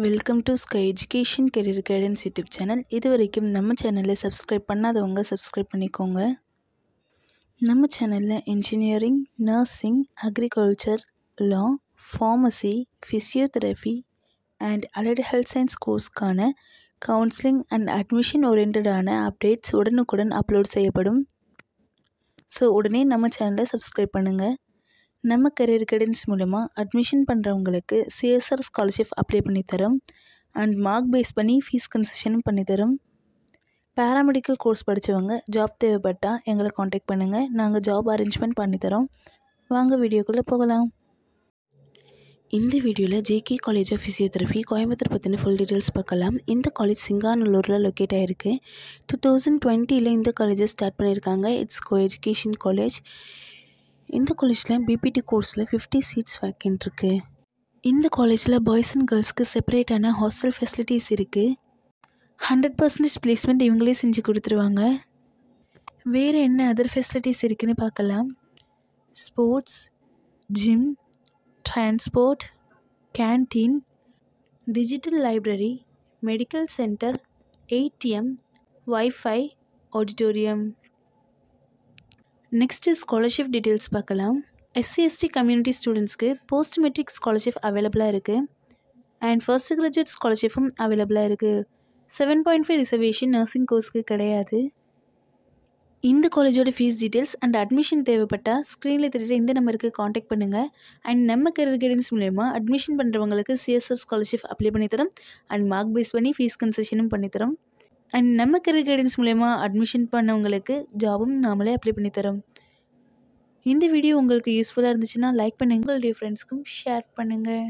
Welcome to sky education career guidance YouTube channel. இது வரைக்கும் நம்ம சேனலை சப்ஸ்கிரைப் பண்ணாதவங்க சப்ஸ்கிரைப் பண்ணிக்கோங்க. நம்ம சேனலில் engineering, nursing, agriculture, law, pharmacy, physiotherapy and allied health science கோர்ஸ்க்கான கவுன்சிலிங் அண்ட் அட்மிஷன் ஓரியன்டான அப்டேட்ஸ் உடனுக்குடன் அப்லோட் செய்யப்படும். ஸோ உடனே நம்ம சேனலை சப்ஸ்கிரைப் பண்ணுங்கள். நம்ம கரியர் கைடன்ஸ் மூலமா அட்மிஷன் பண்ணுறவங்களுக்கு சிஎஸ்ஆர் ஸ்காலர்ஷிப் அப்ளை பண்ணித்தரோம் அண்ட் மார்க் பேஸ் பண்ணி ஃபீஸ் கன்செஷனும் பண்ணித்தரோம். பேராமெடிக்கல் கோர்ஸ் படித்தவங்க ஜாப் தேவைப்பட்டால் எங்களை காண்டாக்ட் பண்ணுங்கள். நாங்கள் ஜாப் அரேஞ்ச்மெண்ட் பண்ணித்தரோம். வாங்க வீடியோக்குள்ளே போகலாம். இந்த வீடியோவில் JK college of physiotherapy Coimbatore பற்றின ஃபுல் டீட்டெயில்ஸ் பார்க்கலாம். இந்த காலேஜ் சிங்காநல்லூரில் லொக்கேட் ஆகிருக்கு. 2020 இந்த காலேஜை ஸ்டார்ட் பண்ணியிருக்காங்க. It's co education college. இந்த காலேஜில் பிபிடி கோர்ஸில் 50 சீட்ஸ் வேக்கன்ட் இருக்குது. இந்த காலேஜில் பாய்ஸ் அண்ட் கேர்ள்ஸ்க்கு செப்பரேட்டான ஹாஸ்டல் ஃபெசிலிட்டிஸ் இருக்குது. 100% பிளேஸ்மெண்ட் இவங்களே செஞ்சு கொடுத்துருவாங்க. வேறு என்ன அதர் ஃபெசிலிட்டிஸ் இருக்குதுன்னு பார்க்கலாம். Sports, gym, transport, canteen, digital library, medical centre, ATM, wifi, auditorium. Next scholarship details பார்க்கலாம். எஸ்சி/எஸ்டி கம்யூனிட்டி ஸ்டூடெண்ட்ஸ்க்கு போஸ்ட் மெட்ரிக் ஸ்காலர்ஷிப் அவைலபிளாக இருக்குது அண்ட் ஃபர்ஸ்ட் கிராஜுவேட் ஸ்காலர்ஷிப்பும் அவைலபிளாக இருக்குது. 7.5 ரிசர்வேஷன் நர்சிங் கோர்ஸ்க்கு கிடையாது. இந்த காலேஜோட ஃபீஸ் டீட்டெயில்ஸ் அண்ட் அட்மிஷன் தேவைப்பட்டால் ஸ்க்ரீனில் தெரியுற இந்த நம்பருக்கு காண்டாக்ட் பண்ணுங்கள். அண்ட் நம்ம கரியர் கைடன்ஸ் மூலமா அட்மிஷன் பண்ணுறவங்களுக்கு சிஎஸ்ஆர் ஸ்காலர்ஷிப் அப்ளை பண்ணித்தரோம் அண்ட் மார்க் பேஸ் பண்ணி ஃபீஸ் கன்செஷனும் பண்ணித்தரோம். அண்ட் நம்ம கரியர் கைடன்ஸ் மூலமா அட்மிஷன் பண்ணவங்களுக்கு ஜாபும் நாமளே அப்ளை பண்ணித்தரோம். இந்த வீடியோ உங்களுக்கு யூஸ்ஃபுல்லாக இருந்துச்சுன்னா லைக் பண்ணுங்கள். உங்களுடைய ஃப்ரெண்ட்ஸ்க்கும் ஷேர் பண்ணுங்கள்.